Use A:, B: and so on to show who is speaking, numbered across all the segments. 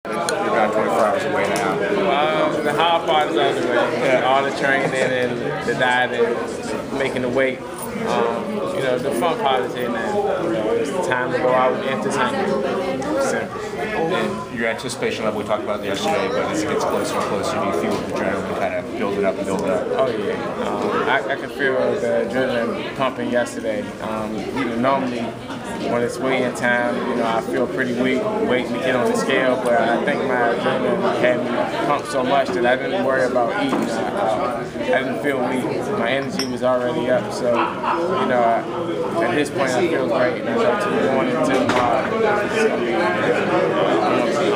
A: You're about 24 hours away now.
B: The hard part is out of the way. Yeah. All the training and the dieting, making the weight. The fun part is here now. It's time to go out and entertain. Simple.
A: And your anticipation level we talked about yesterday, but as it gets closer and closer, do you feel the adrenaline kind of building up and building up?
B: Oh yeah, I can feel the adrenaline pumping yesterday. Normally when it's weigh-in time, I feel pretty weak waiting to get on the scale, but I think my adrenaline had me pumped so much that I didn't worry about eating. I didn't feel weak. My energy was already up, so at this point I feel great. And I know going into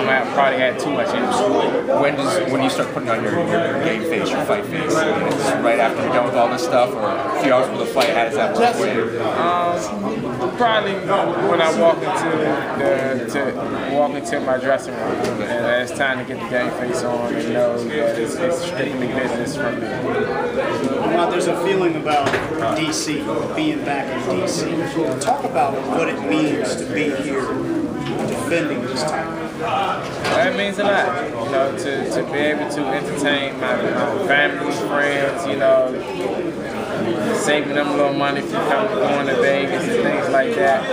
B: I probably had too much energy. When you start putting on your game face, your fight face, right after you're done with all this stuff, or a few hours before the fight, how does that work for you? Probably when I walk into my dressing room, and it's time to get the game face on and know that it's strictly business from me.
C: Well, there's a feeling about DC, being back in DC. Talk about what it means to be here defending this title.
B: That means a lot, to be able to entertain my family, friends, saving them a little money for going to Vegas and things like that.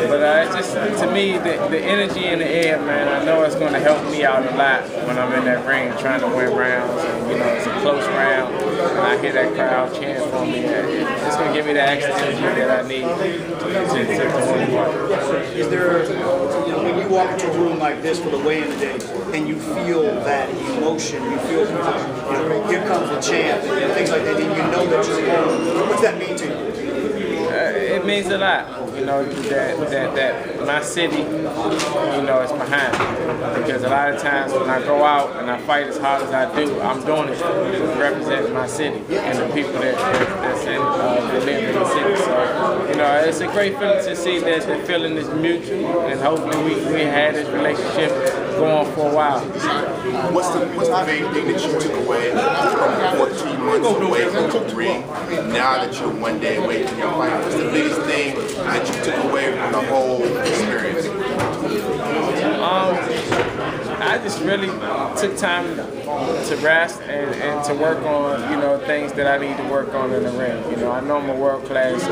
B: But it's just, to me, the energy in the air, man, I know it's going to help me out a lot when I'm in that ring trying to win rounds. And, it's a close round, and I hear that crowd cheering for me. It's going to give me the extra energy that I need to win the fight.
C: Is there, when you walk into a room like this for the weigh-in today, and you feel that emotion, you feel, here comes the champ, and things like that, and you know that you're going, what's that mean to you?
B: It means a lot, that my city, is behind me. Because a lot of times when I go out and I fight as hard as I do, I'm doing it to represent my city and the people that live in the city. So, it's a great feeling to see that the feeling is mutual, and hopefully we had this relationship going for a while.
D: What's the main thing that you took away from 14 months away from the ring, now that you're 1 day away from your fight? What's the biggest thing that you took away from the whole experience?
B: I just really took time to rest and to work on, things that I need to work on in the ring. I know I'm a world-class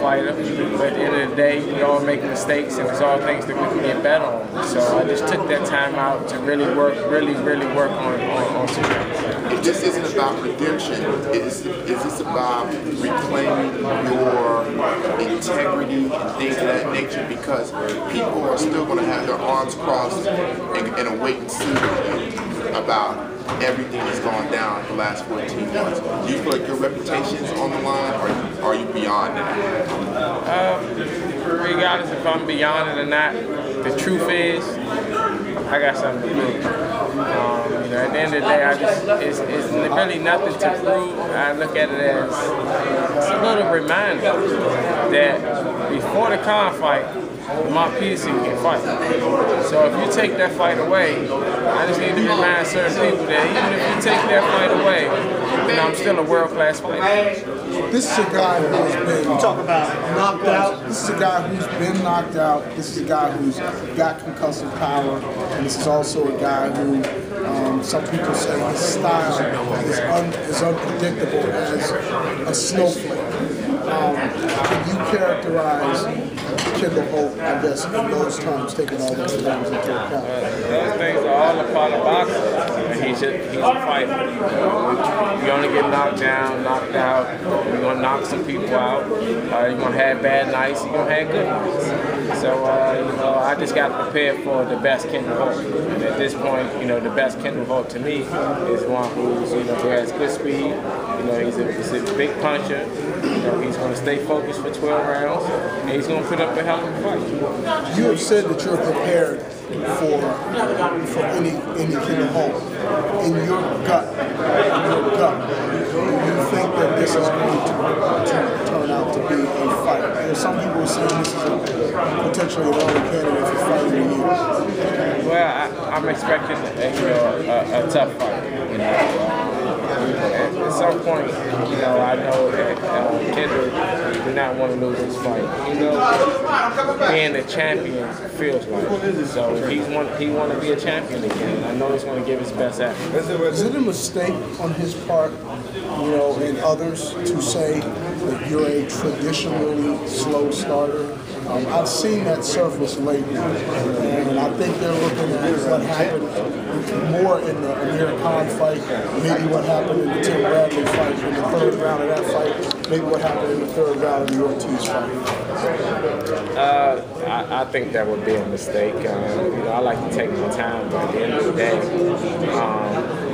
B: fighter, but at the end of the day, we all make mistakes, and it's all things that we can get better on. So I just took that time out to really work on some things.
D: This isn't about redemption. Is this about reclaiming your integrity and things of that nature? Because people are still going to have their arms crossed and a wait and see about everything that's gone down the last 14 months. Do you feel like your reputation's on the line, or are you beyond that?
B: Regardless if I'm beyond it or not, the truth is, I got something to prove. At the end of the day, it's really nothing to prove. I look at it as it's a little reminder that before the Khan fight, Lamont Peterson can fight. So if you take that fight away, I just need to remind certain people that even if you take that fight away, I'm still a world-class fighter.
E: This is a guy who's been knocked out. This is a guy who's been knocked out. This is a guy who's got concussive power. And this is also a guy who, some people say his style is unpredictable as a snowflake. Can you characterize Kendall Holt, I guess, in those terms, taking all those things into account?
B: Those things are all a part of boxing. He's a fighter. You only get knocked down, knocked out. You're going to knock some people out. You're going to have bad nights. You're going to have good nights. So, I just got prepared for the best Kendall Holt. And at this point, the best Kendall Holt to me is one who's, who has good speed. He's a big puncher. He's going to stay focused for 12 rounds, and he's going to put up a hell of a fight.
E: You have said that you're prepared for any Kendall Holt. In your gut, do you think that this is going to turn out to be a fight? Some people are saying this is potentially an early candidate for fighting the year.
B: Well, I'm expecting a tough fight. at some point, you know, I know that Kendrick did not want to lose this fight. You know, being a champion feels like. So he want to be a champion again. I know he's going to give his best effort.
E: Is it a mistake on his part, you know, and others to say that you're a traditionally slow starter? I've seen that surface lately, and I think they're looking at what happened more in the Amir Khan fight, maybe what happened in the Tim Bradley fight, in the third round of that fight, maybe what happened in the third round of the Ortiz fight.
B: I think that would be a mistake. You know, I like to take my time, but at the end of the day,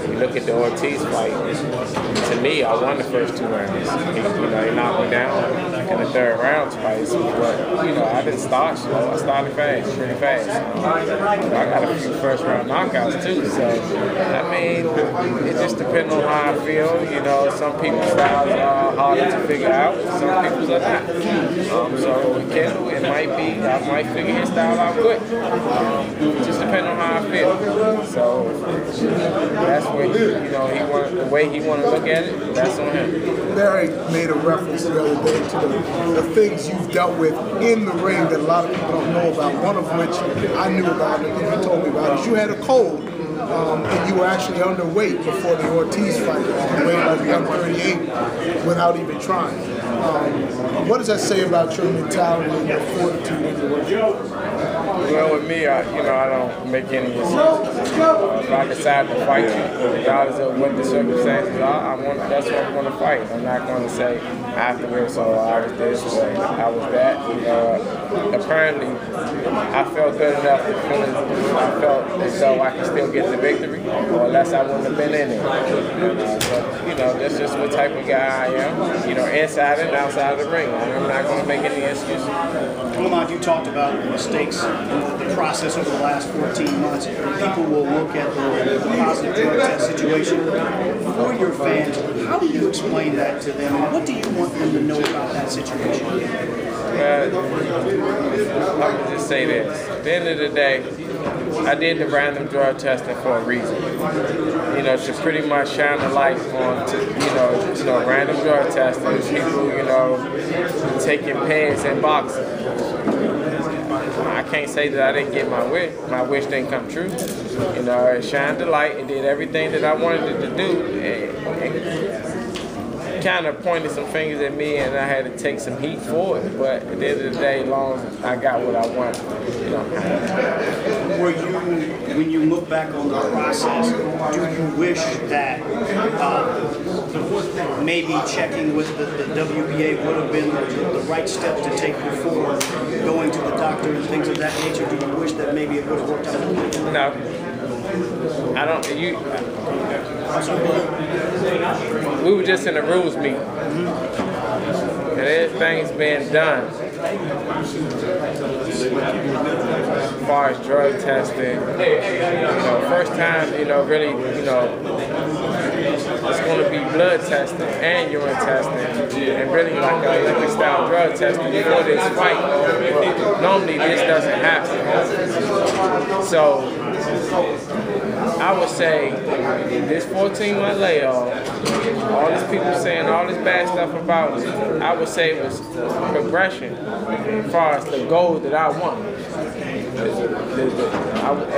B: you look at the Ortiz fight, to me, I won the first 2 rounds. You know, he knocked me down in the third round twice, but, you know, I didn't start slow. I started fast, pretty fast. I got a few first round knockouts too, so, I mean, it just depends on how I feel. You know, some people's styles are harder to figure out, some people's are not. So with Kendall, it might be, I might figure his style out quick. It just depends on how I feel. So that's what, you know, the way he want to look at it, that's on him.
E: Barry made a reference the other day to the things you've dealt with in the ring that a lot of people don't know about, one of which I knew about and you told me about, is you had a cold. And you were actually underweight before the Ortiz fight. You weighed like 138 without even trying. What does that say about your mentality and your fortitude in the ring?
B: Well, with me, I don't make any excuses. If I decide to fight you, regardless of what the circumstances are, that's what I'm going to fight. I'm not going to say afterwards, so I was this or I was that. Apparently, I felt good enough to feel I felt as though I could still get the victory, or unless I wouldn't have been in it. But, you know, that's just what type of guy I am. You know, inside and outside of the ring. I'm not going to make any excuses.
C: Lamont, you talked about mistakes in the process over the last 14 months. People will look at the positive drug test situation. For your fans, how do you explain that to them, and what do you want them to know about that situation?
B: I would just say this. At the end of the day, I did the random drug testing for a reason. You know, to pretty much shine the light on, you know, random drug testing, people, you know, taking pads in boxing. I can't say that I didn't get my wish. My wish didn't come true. You know, it shined the light. It did everything that I wanted it to do. It kind of pointed some fingers at me, and I had to take some heat for it. But at the end of the day, as long as I got what I wanted, you know.
C: Were you, when you look back on the process, do you wish that maybe checking with the WBA would have been the right step to take before going to the doctor and things of that nature? Do you wish that maybe it would have worked out?
B: No. I don't. We were just in a rules meeting, and everything's been done as far as drug testing. You know, first time, you know, really, you know, it's going to be blood testing and urine testing, and really like a liquid style drug testing before this fight. Normally, this doesn't happen. So I would say this 14-month layoff, all these people saying all this bad stuff about it, I would say it was progression as far as the goal that I want.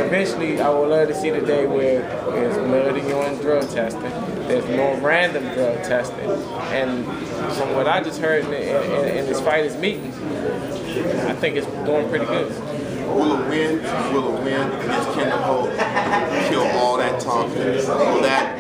B: Eventually, I would love to see the day where there's blood and urine drug testing, there's more random drug testing, and from what I just heard in this fighters meeting, I think it's going pretty good.
D: Will a win against Kendall Holt kill all that talking? Will that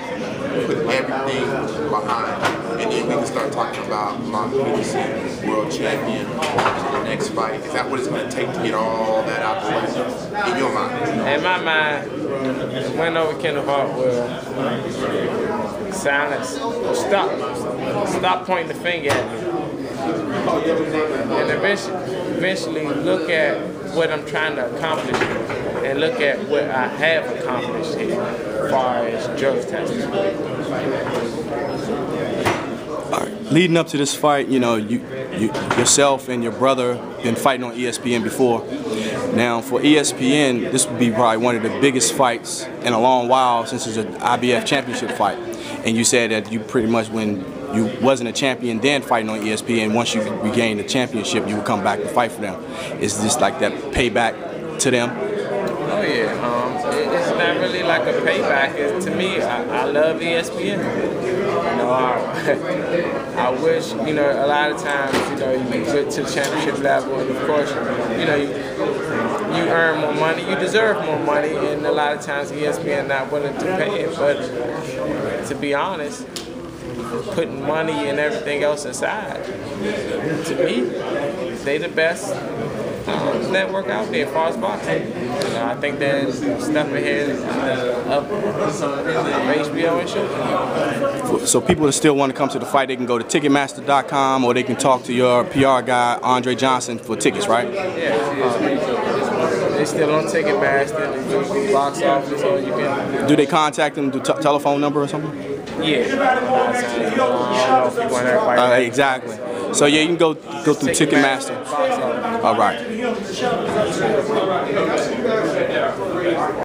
D: put everything behind? And then we can start talking about Lamont Peterson, world champion, to the next fight. Is that what it's going to take to get all that out the way? In your mind?
B: In my mind, the win over Kendall Holt will silence, stop pointing the finger at me. And eventually look at what I'm trying to accomplish and look at what I have accomplished here as far as drug testing.
F: All right. Leading up to this fight, you know, yourself and your brother been fighting on ESPN before. Now, for ESPN, this would be probably one of the biggest fights in a long while since it's an IBF championship fight. And you said that you pretty much, when you wasn't a champion then fighting on ESPN, once you regained the championship, you would come back to fight for them. Is this like that payback to them?
B: Oh yeah, it's not really like a payback. To me, I love ESPN. You know, I wish, you know, a lot of times, you know, you get to the championship level, and of course, you know, you earn more money, you deserve more money, and a lot of times ESPN not willing to pay it. But to be honest, putting money and everything else aside, to me, they the best network out there as far as boxing. You know, I think they're a step ahead of HBO and show.
F: So people that still want to come to the fight, they can go to Ticketmaster.com, or they can talk to your PR guy, Andre Johnson, for tickets, right?
B: Yeah, they're still on Ticketmaster, the box office, or you can.
F: Do they contact them through telephone number or something?
B: Yeah. I don't know if you want everybody.
F: Exactly. So yeah, you can go through Ticketmaster.
B: Box office.
F: All right.